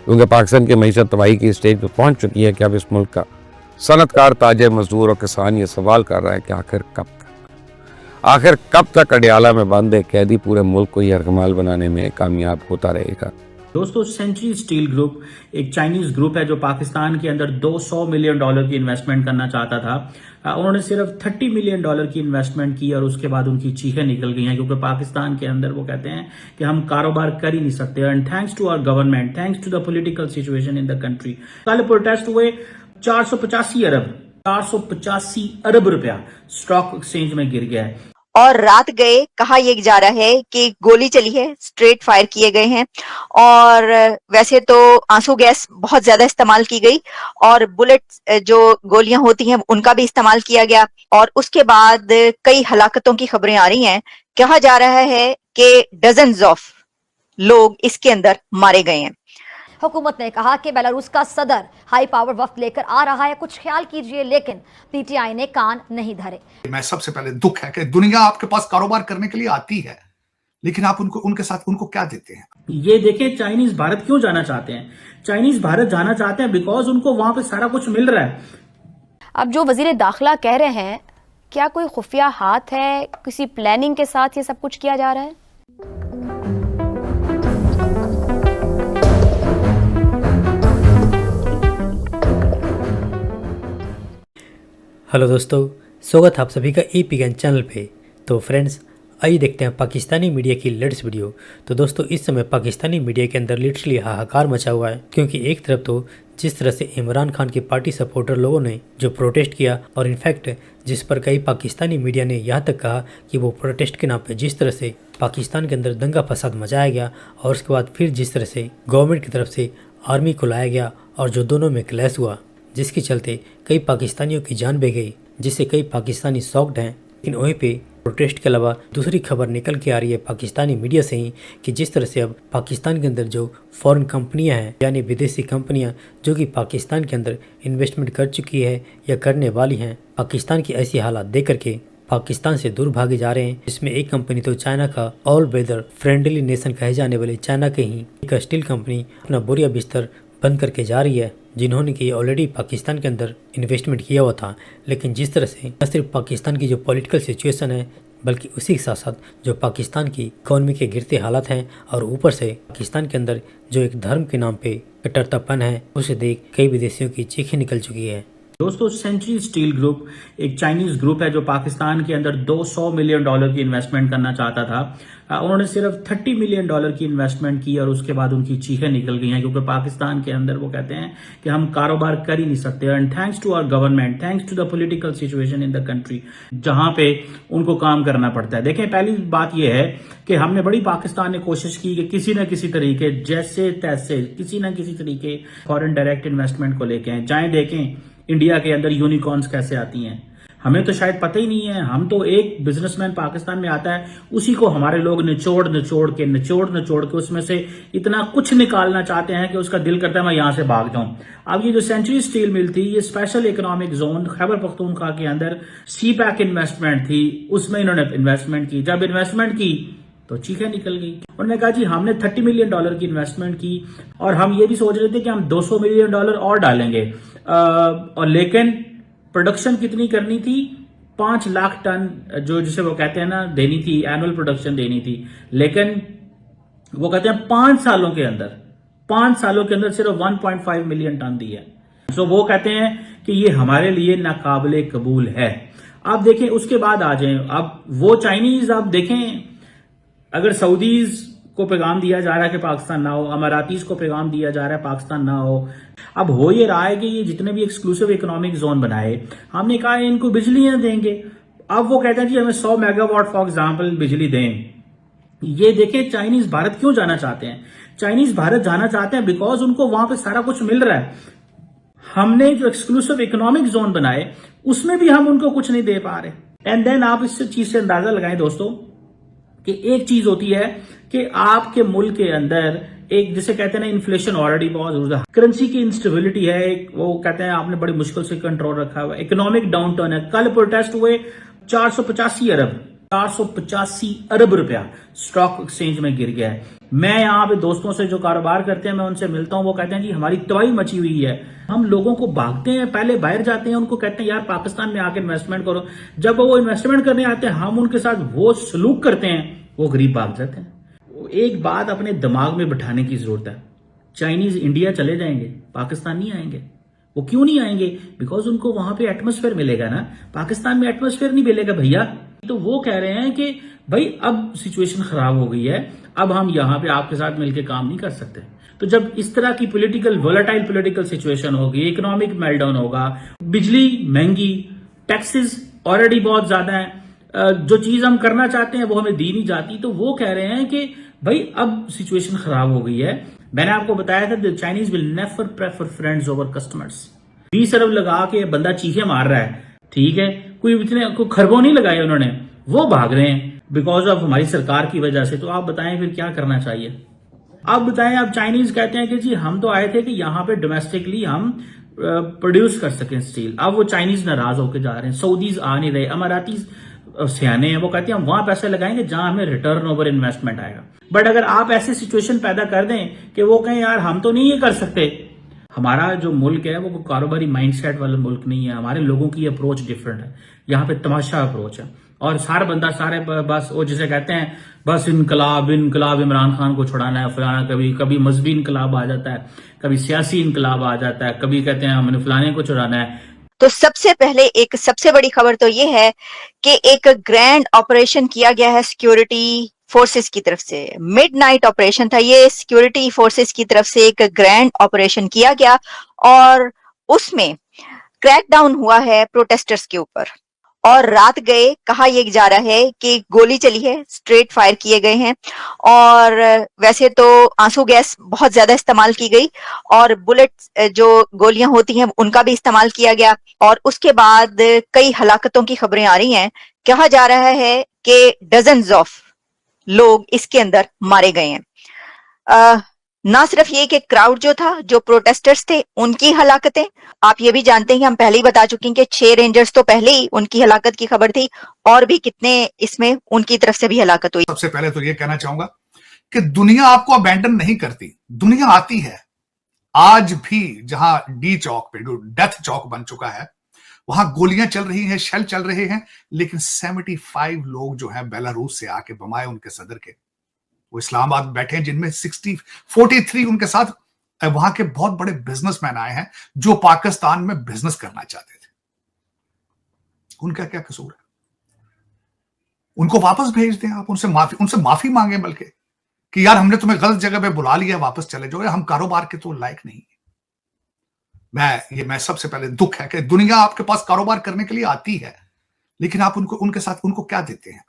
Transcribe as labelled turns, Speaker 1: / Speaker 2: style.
Speaker 1: क्योंकि पाकिस्तान की मीशत तबाही की स्टेज पर पहुँच चुकी है कि अब इस मुल्क का सनतकार, ताजिर, मजदूर और किसान ये सवाल कर रहा है कि आखिर कब तक अडियाला में बंद एक कैदी पूरे मुल्क को यरगमाल बनाने में कामयाब होता रहेगा।
Speaker 2: दोस्तों, सेंचुरी स्टील ग्रुप एक चाइनीज ग्रुप है जो पाकिस्तान के अंदर $200 मिलियन की इन्वेस्टमेंट करना चाहता था। उन्होंने सिर्फ $30 मिलियन की इन्वेस्टमेंट की और उसके बाद उनकी चीखें निकल गई हैं, क्योंकि पाकिस्तान के अंदर वो कहते हैं कि हम कारोबार कर ही नहीं सकते। And thanks to our government, thanks to the political situation in the country, कल प्रोटेस्ट हुए। 485 अरब रुपया स्टॉक एक्सचेंज में गिर गया है।
Speaker 3: और रात गए, कहा यह जा रहा है कि गोली चली है, स्ट्रेट फायर किए गए हैं और वैसे तो आंसू गैस बहुत ज्यादा इस्तेमाल की गई और बुलेट जो गोलियां होती हैं उनका भी इस्तेमाल किया गया और उसके बाद कई हलाकतों की खबरें आ रही हैं। कहा जा रहा है कि डजन्स ऑफ लोग इसके अंदर मारे गए हैं।
Speaker 4: हुकूमत ने कहा कि बेलारूस का सदर हाई पावर वफ्द लेकर आ रहा है, कुछ ख्याल कीजिए, लेकिन पीटीआई ने कान नहीं धरे।
Speaker 5: मैं सबसे पहले दुख है कि दुनिया आपके पास कारोबार करने के लिए आती है, लेकिन आप उनके साथ उनको क्या देते हैं।
Speaker 2: ये देखें, चाइनीज भारत क्यों जाना चाहते हैं? चाइनीज भारत जाना चाहते हैं बिकॉज उनको वहां पे सारा कुछ मिल रहा है।
Speaker 4: अब जो वजीर दाखिला कह रहे हैं, क्या कोई खुफिया हाथ है, किसी प्लानिंग के साथ ये सब कुछ किया जा रहा है?
Speaker 6: हेलो दोस्तों, स्वागत है आप सभी का एपी ज्ञान चैनल पे। तो फ्रेंड्स, आइए देखते हैं पाकिस्तानी मीडिया की लेटेस्ट वीडियो। तो दोस्तों, इस समय पाकिस्तानी मीडिया के अंदर लिटरली हाहाकार मचा हुआ है, क्योंकि एक तरफ तो जिस तरह से इमरान खान की पार्टी सपोर्टर लोगों ने जो प्रोटेस्ट किया और इनफैक्ट जिस पर कई पाकिस्तानी मीडिया ने यहाँ तक कहा कि वो प्रोटेस्ट के नाम पर जिस तरह से पाकिस्तान के अंदर दंगा फसाद मचाया गया और उसके बाद फिर जिस तरह से गवर्नमेंट की तरफ से आर्मी को लाया गया और जो दोनों में क्लैश हुआ, जिसके चलते कई पाकिस्तानियों की जान बह गई, जिससे कई पाकिस्तानी शॉक्ड हैं। लेकिन वहीं पे प्रोटेस्ट के अलावा दूसरी खबर निकल के आ रही है पाकिस्तानी मीडिया से ही कि जिस तरह से अब पाकिस्तान के अंदर जो फॉरेन कंपनियां हैं, यानी विदेशी कंपनियां जो कि पाकिस्तान के अंदर इन्वेस्टमेंट कर चुकी है या करने वाली हैं, पाकिस्तान की ऐसी हालात देख करके पाकिस्तान से दूर भागे जा रहे हैं। जिसमें एक कंपनी तो चाइना का ऑल वेदर फ्रेंडली नेशन कहे जाने वाले चाइना के ही एक स्टील कंपनी अपना बोरिया बिस्तर बंद करके जा रही है, जिन्होंने कि ऑलरेडी पाकिस्तान के अंदर इन्वेस्टमेंट किया हुआ था। लेकिन जिस तरह से न सिर्फ पाकिस्तान की जो पॉलिटिकल सिचुएशन है, बल्कि उसी के साथ साथ जो पाकिस्तान की इकोनॉमी के गिरते हालात हैं और ऊपर से पाकिस्तान के अंदर जो एक धर्म के नाम पे कट्टरतापन है, उसे देख कई विदेशियों की चीखें निकल चुकी है।
Speaker 2: दोस्तों, सेंचुरी स्टील ग्रुप एक चाइनीज ग्रुप है जो पाकिस्तान के अंदर $200 मिलियन की इन्वेस्टमेंट करना चाहता था। उन्होंने सिर्फ $30 मिलियन की इन्वेस्टमेंट की और उसके बाद उनकी चीखें निकल गई हैं, क्योंकि पाकिस्तान के अंदर वो कहते हैं कि हम कारोबार कर ही नहीं सकते। And thanks to our government, thanks to the political situation in the country, जहां पे उनको काम करना पड़ता है। देखें, पहली बात यह है कि हमने बड़ी पाकिस्तान ने कोशिश की कि किसी न किसी तरीके, जैसे तैसे किसी न किसी तरीके फॉरेन डायरेक्ट इन्वेस्टमेंट को लेके आए। जाएं देखें इंडिया के अंदर यूनिकॉर्न्स कैसे आती हैं, हमें तो शायद पता ही नहीं है। हम तो एक बिजनेसमैन पाकिस्तान में आता है, उसी को हमारे लोग निचोड़ के उसमें से इतना कुछ निकालना चाहते हैं कि उसका दिल करता है मैं यहां से भाग जाऊं। अब ये जो सेंचुरी स्टील मिल थी, ये special economic zone Khyber Pakhtunkhwa के अंदर सीपैक इन्वेस्टमेंट थी, उसमें इन्होंने इन्वेस्टमेंट की। जब इन्वेस्टमेंट की तो चीखें निकल गई। उन्होंने कहा जी हमने $30 मिलियन की इन्वेस्टमेंट की और हम ये भी सोच रहे थे कि हम $200 मिलियन और डालेंगे, और लेकिन प्रोडक्शन कितनी करनी थी? 5 लाख टन, जो जिसे वो कहते हैं ना, देनी थी, एनुअल प्रोडक्शन देनी थी। लेकिन वो कहते हैं 5 सालों के अंदर सिर्फ 1.5 मिलियन टन दी है। सो वो कहते हैं कि ये हमारे लिए नाकाबिले कबूल है। अब देखें, उसके बाद आ जाए, अब वो चाइनीज, आप देखें, अगर सऊदीज को पैगाम दिया जा रहा है कि पाकिस्तान ना हो, अमारातीज को पैगाम दिया जा रहा है पाकिस्तान ना हो। अब हो ये रहा है कि ये जितने भी एक्सक्लूसिव इकोनॉमिक जोन बनाए, हमने कहा इनको बिजलियां देंगे। अब वो कहते हैं जी हमें 100 मेगावाट फॉर एग्जाम्पल बिजली दें। ये देखें, चाइनीज भारत क्यों जाना चाहते हैं? चाइनीज भारत जाना चाहते हैं बिकॉज उनको वहां पे सारा कुछ मिल रहा है। हमने जो एक्सक्लूसिव इकोनॉमिक जोन बनाए उसमें भी हम उनको कुछ नहीं दे पा रहे। एंड देन आप इस चीज से अंदाजा लगाएं दोस्तों कि एक चीज होती है कि आपके मुल्क के अंदर एक, जिसे कहते हैं ना, इन्फ्लेशन ऑलरेडी बहुत ज्यादा, करेंसी की इंस्टेबिलिटी है, वो कहते हैं आपने बड़ी मुश्किल से कंट्रोल रखा हुआ है, इकोनॉमिक डाउन टर्न है। कल प्रोटेस्ट हुए 485 अरब 485 अरब रुपया स्टॉक एक्सचेंज में गिर गया है। मैं यहाँ पे दोस्तों से जो कारोबार करते हैं मैं उनसे मिलता हूँ, वो कहते हैं कि हमारी तबाही मची हुई है। हम लोगों को भागते हैं, पहले बाहर जाते हैं, उनको कहते हैं यार पाकिस्तान में आके इन्वेस्टमेंट करो। जब वो इन्वेस्टमेंट करने आते हैं हम उनके साथ वो सलूक करते हैं, वो गरीब भाग जाते हैं। एक बात अपने दिमाग में बिठाने की जरूरत है, चाइनीज इंडिया चले जाएंगे, पाकिस्तान नहीं आएंगे। वो क्यों नहीं आएंगे? बिकॉज उनको वहां पे एटमॉस्फेयर मिलेगा ना, पाकिस्तान में एटमॉस्फेयर नहीं मिलेगा भैया। तो वो कह रहे हैं कि भाई अब सिचुएशन खराब हो गई है, अब हम यहां पे आपके साथ मिलकर काम नहीं कर सकते। तो जब इस तरह की वोलेटाइल पॉलिटिकल सिचुएशन होगी, इकोनॉमिक मेल्टडाउन होगा, बिजली महंगी, टैक्सेस ऑलरेडी बहुत ज्यादा है, जो चीज हम करना चाहते हैं वो हमें दी नहीं जाती। तो वो कह रहे हैं कि भाई अब सिचुएशन खराब हो गई है। मैंने आपको बताया था Chinese will never prefer friends over customers. 20 अरब लगा के बंदा चीखे मार रहा है, ठीक है, कोई खरबों नहीं लगाए उन्होंने, वो भाग रहे हैं बिकॉज ऑफ हमारी सरकार की वजह से। तो आप बताएं फिर क्या करना चाहिए? आप बताएं। अब चाइनीज कहते हैं कि जी हम तो आए थे कि यहाँ पे डोमेस्टिकली हम प्रोड्यूस कर सकें स्टील। अब वो चाइनीज नाराज होकर जा रहे हैं, सऊदीज आ नहीं रहे, अमारातीज सियाने हैं, वो कहते हैं हम वहां पैसे लगाएंगे जहां हमें रिटर्न ओवर इन्वेस्टमेंट आएगा। बट अगर आप ऐसी सिचुएशन पैदा कर दें कि वो कहें यार हम तो नहीं ये कर सकते, हमारा जो मुल्क है वो कारोबारी माइंडसेट वाला मुल्क नहीं है, हमारे लोगों की अप्रोच डिफरेंट है, यहाँ पे तमाशा अप्रोच है। और सारा बंदा सारे बस वो जिसे कहते हैं बस इनकलाब इमरान खान को छुड़ाना है, फलाना, कभी मजहबी इनकलाब आ जाता है, कभी सियासी इनकलाब आ जाता है, कभी कहते हैं हमने फलाने को छुड़ाना है।
Speaker 3: तो सबसे पहले एक सबसे बड़ी खबर तो ये है कि एक ग्रैंड ऑपरेशन किया गया है सिक्योरिटी फोर्सेस की तरफ से। मिडनाइट ऑपरेशन था ये, सिक्योरिटी फोर्सेस की तरफ से एक ग्रैंड ऑपरेशन किया गया और उसमें क्रैकडाउन हुआ है प्रोटेस्टर्स के ऊपर। और रात गए कहा यह जा रहा है कि गोली चली है, स्ट्रेट फायर किए गए हैं और वैसे तो आंसू गैस बहुत ज्यादा इस्तेमाल की गई और बुलेट जो गोलियां होती हैं उनका भी इस्तेमाल किया गया और उसके बाद कई हलाकतों की खबरें आ रही हैं। कहा जा रहा है कि डजन्स ऑफ लोग इसके अंदर मारे गए हैं। ना सिर्फ ये कि क्राउड जो था, जो प्रोटेस्टर्स थे, उनकी हलाकतें आप ये भी जानते हैं कि हम पहले ही बता चुके हैं कि 6 रेंजर्स तो पहले ही उनकी हलाकत की खबर थी और भी कितने इसमें उनकी तरफ से भी हलाकत हुई।
Speaker 5: सबसे पहले तो ये कहना चाहूंगा कि दुनिया आपको अबैंडन नहीं करती, दुनिया आती है। आज भी जहां डी चौक पे जो डेथ चौक बन चुका है वहां गोलियां चल रही हैं, शेल चल रहे हैं, लेकिन 75 लोग जो हैं बेलारूस से आके बमाए उनके सदर के, वो इस्लामाबाद बैठे हैं, जिनमें 43 उनके साथ वहां के बहुत बड़े बिजनेसमैन आए हैं जो पाकिस्तान में बिजनेस करना चाहते थे। उनका क्या कसूर है? उनको वापस भेज दें आप, उनसे माफी मांगे, बल्कि कि यार हमने तुम्हें गलत जगह पे बुला लिया, वापस चले जाओ, हम कारोबार के तो लायक नहीं। मैं सबसे पहले दुख है कि दुनिया आपके पास कारोबार करने के लिए आती है, लेकिन आप उनको क्या देते हैं?